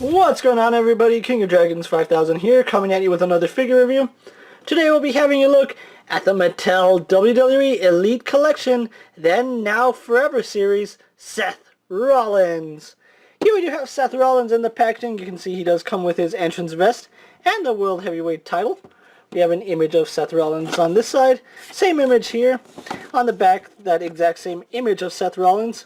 What's going on, everybody? King of Dragons 5000 here, coming at you with another figure review. Today we'll be having a look at the Mattel WWE Elite Collection, Then Now Forever series, Seth Rollins. Here we do have Seth Rollins in the packaging. You can see he does come with his entrance vest and the World Heavyweight title. We have an image of Seth Rollins on this side. Same image here. On the back, that exact same image of Seth Rollins.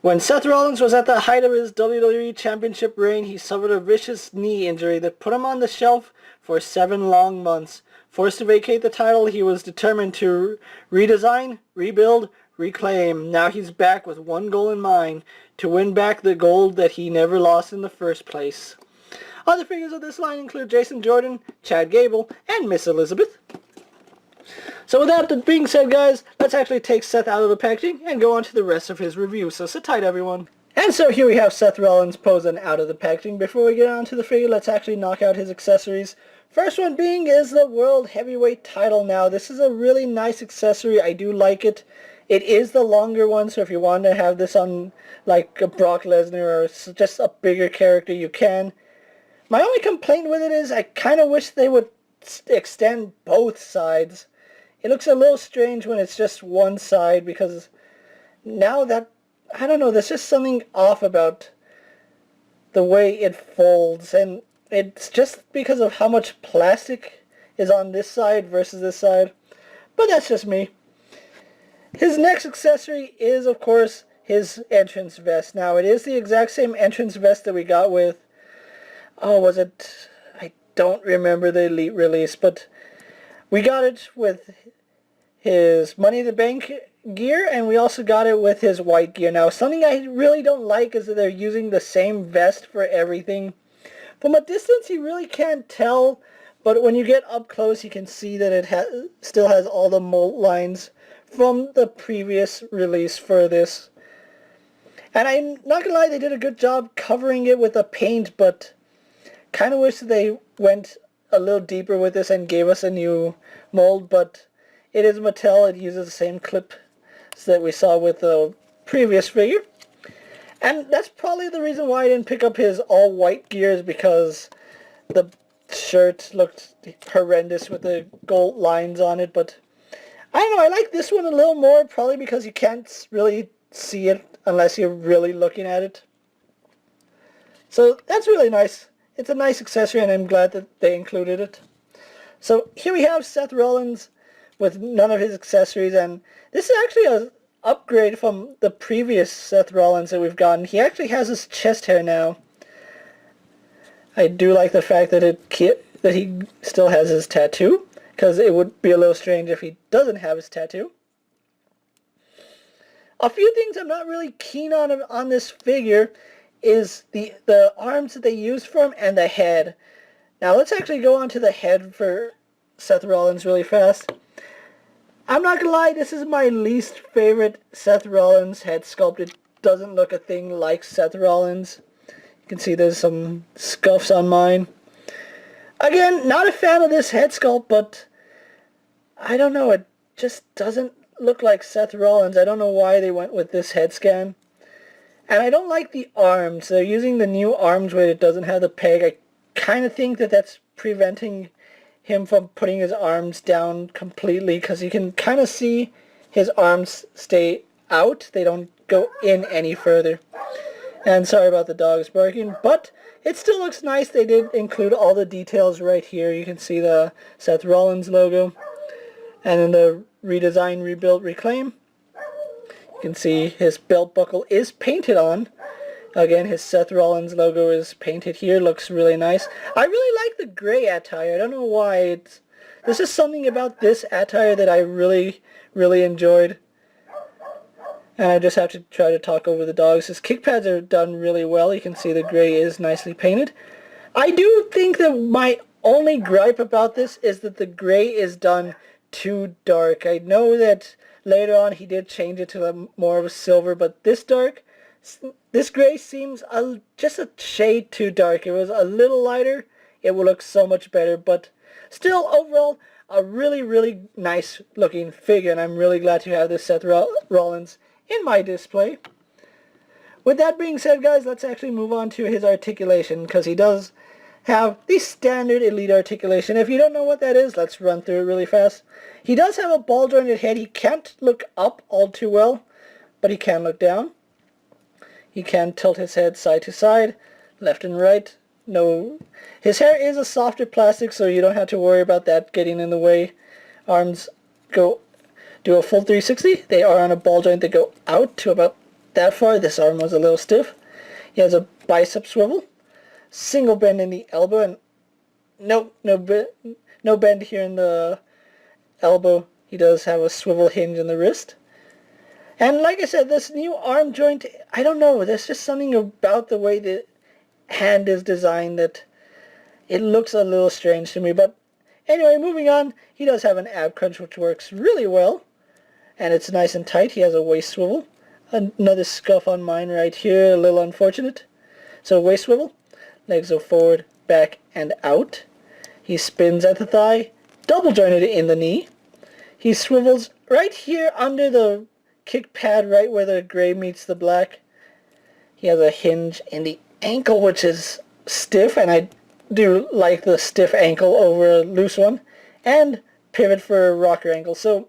When Seth Rollins was at the height of his WWE Championship reign, he suffered a vicious knee injury that put him on the shelf for 7 long months. Forced to vacate the title, he was determined to redesign, rebuild, reclaim. Now he's back with one goal in mind, to win back the gold that he never lost in the first place. Other figures of this line include Jason Jordan, Chad Gable, and Miss Elizabeth. So with that being said, guys, let's actually take Seth out of the packaging and go on to the rest of his review. So sit tight, everyone. And so here we have Seth Rollins posing out of the packaging. Before we get on to the figure, let's actually knock out his accessories. First one being is the World Heavyweight title. Now, this is a really nice accessory. I do like it. It is the longer one, so if you want to have this on like a Brock Lesnar or just a bigger character, you can. My only complaint with it is I kind of wish they would extend both sides. It looks a little strange when it's just one side, because now that, I don't know, there's just something off about the way it folds, and it's just because of how much plastic is on this side versus this side, but that's just me. His next accessory is, of course, his entrance vest. Now, it is the exact same entrance vest that we got with, I don't remember the Elite release, but we got it with his Money in the Bank gear, and we also got it with his white gear. Now, something I really don't like is that they're using the same vest for everything. From a distance, you really can't tell, but when you get up close, you can see that it still has all the mold lines from the previous release for this. And I'm not gonna lie, they did a good job covering it with the paint, but kind of wish they went a little deeper with this and gave us a new mold, but it is Mattel. It uses the same clips that we saw with the previous figure. And that's probably the reason why I didn't pick up his all-white gears, because the shirt looked horrendous with the gold lines on it. But I don't know, I like this one a little more, probably because you can't really see it unless you're really looking at it. So that's really nice. It's a nice accessory, and I'm glad that they included it. So here we have Seth Rollins with none of his accessories, and this is actually an upgrade from the previous Seth Rollins that we've gotten. He actually has his chest hair now. I do like the fact that he still has his tattoo, because it would be a little strange if he doesn't have his tattoo. A few things I'm not really keen on this figure is the arms that they use for him and the head. Now let's actually go on to the head for Seth Rollins really fast. I'm not gonna lie, this is my least favorite Seth Rollins head sculpt. It doesn't look a thing like Seth Rollins. You can see there's some scuffs on mine. Again, not a fan of this head sculpt, but I don't know, it just doesn't look like Seth Rollins. I don't know why they went with this head scan. And I don't like the arms. They're using the new arms where it doesn't have the peg. I kind of think that that's preventing him from putting his arms down completely, because you can kind of see his arms stay out. They don't go in any further. And sorry about the dogs barking, but it still looks nice. They did include all the details right here. You can see the Seth Rollins logo, and then the redesign, rebuild, reclaim. You can see his belt buckle is painted on. Again, his Seth Rollins logo is painted here. Looks really nice. I really like the gray attire. I don't know why. This is something about this attire that I really, really enjoyed. And I just have to try to talk over the dogs. His kick pads are done really well. You can see the gray is nicely painted. I do think that my only gripe about this is that the gray is done too dark. I know that later on he did change it to more of a silver, but this gray seems just a shade too dark. If it was a little lighter, it would look so much better. But still, overall, a really, really nice looking figure, and I'm really glad to have this Seth Rollins in my display. with that being said, guys, let's actually move on to his articulation, because he does have the standard elite articulation. If you don't know what that is, let's run through it really fast. He does have a ball jointed head. He can't look up all too well, but he can look down. He can tilt his head side to side, left and right. No, his hair is a softer plastic, so you don't have to worry about that getting in the way. Arms do a full 360. They are on a ball joint that go out to about that far. This arm was a little stiff. He has a bicep swivel, single bend in the elbow, and no bend here in the elbow. He does have a swivel hinge in the wrist. And like I said, this new arm joint, I don't know, there's just something about the way the hand is designed that it looks a little strange to me. But anyway, moving on, he does have an ab crunch which works really well, and it's nice and tight. He has a waist swivel. Another scuff on mine right here, a little unfortunate. So waist swivel, legs go forward, back, and out. He spins at the thigh, double jointed in the knee. He swivels right here under the kick pad, right where the gray meets the black. He has a hinge in the ankle, which is stiff, and I do like the stiff ankle over a loose one, and pivot for a rocker ankle. So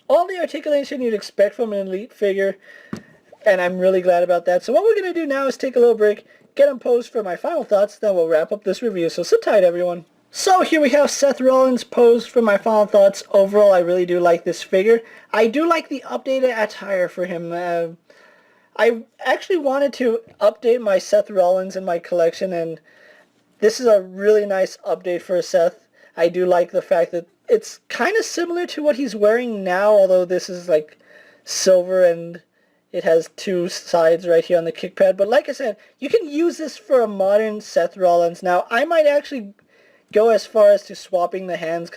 all the articulation you'd expect from an elite figure, and I'm really glad about that. So what we're going to do now is take a little break, get them posed for my final thoughts, then we'll wrap up this review. So sit tight, everyone. So here we have Seth Rollins posed for my final thoughts. Overall, I really do like this figure. I do like the updated attire for him. I actually wanted to update my Seth Rollins in my collection, and this is a really nice update for Seth. I do like the fact that it's kind of similar to what he's wearing now, although this is like silver and it has two sides right here on the kick pad. But like I said, you can use this for a modern Seth Rollins. Now, I might actually go as far as to swapping the hands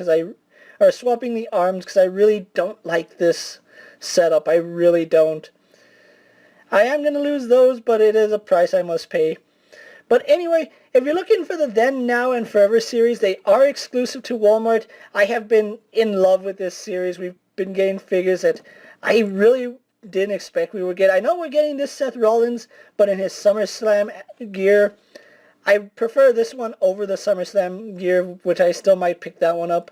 or swapping the arms, because I really don't like this setup. I really don't. I am going to lose those, but it is a price I must pay. But anyway, if you're looking for the Then, Now, and Forever series, they are exclusive to Walmart. I have been in love with this series. We've been getting figures that I really didn't expect we would get. I know we're getting this Seth Rollins, but in his SummerSlam gear. I prefer this one over the SummerSlam gear, which I still might pick that one up.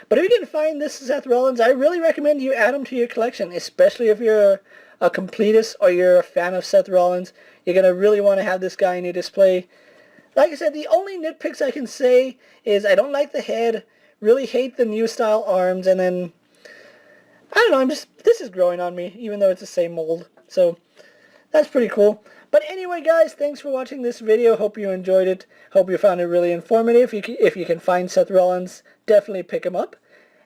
But if you can find this Seth Rollins, I really recommend you add him to your collection, especially if you're a completist or you're a fan of Seth Rollins. You're going to really want to have this guy in your display. Like I said, the only nitpicks I can say is I don't like the head, really hate the new style arms, and then, I don't know, this is growing on me, even though it's the same mold. So, that's pretty cool. But anyway, guys, thanks for watching this video. Hope you enjoyed it. Hope you found it really informative. If you can find Seth Rollins, definitely pick him up.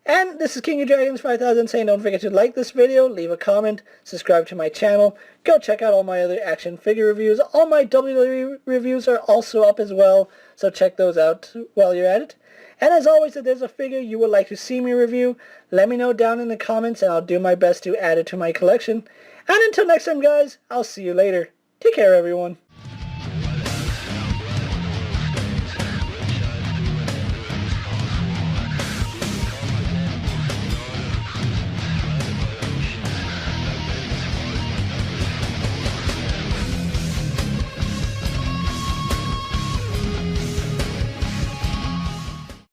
And this is KingofDragons 5000 saying don't forget to like this video, leave a comment, subscribe to my channel, go check out all my other action figure reviews. All my WWE reviews are also up as well, so check those out while you're at it. And as always, if there's a figure you would like to see me review, let me know down in the comments and I'll do my best to add it to my collection. And until next time, guys, I'll see you later. Take care, everyone.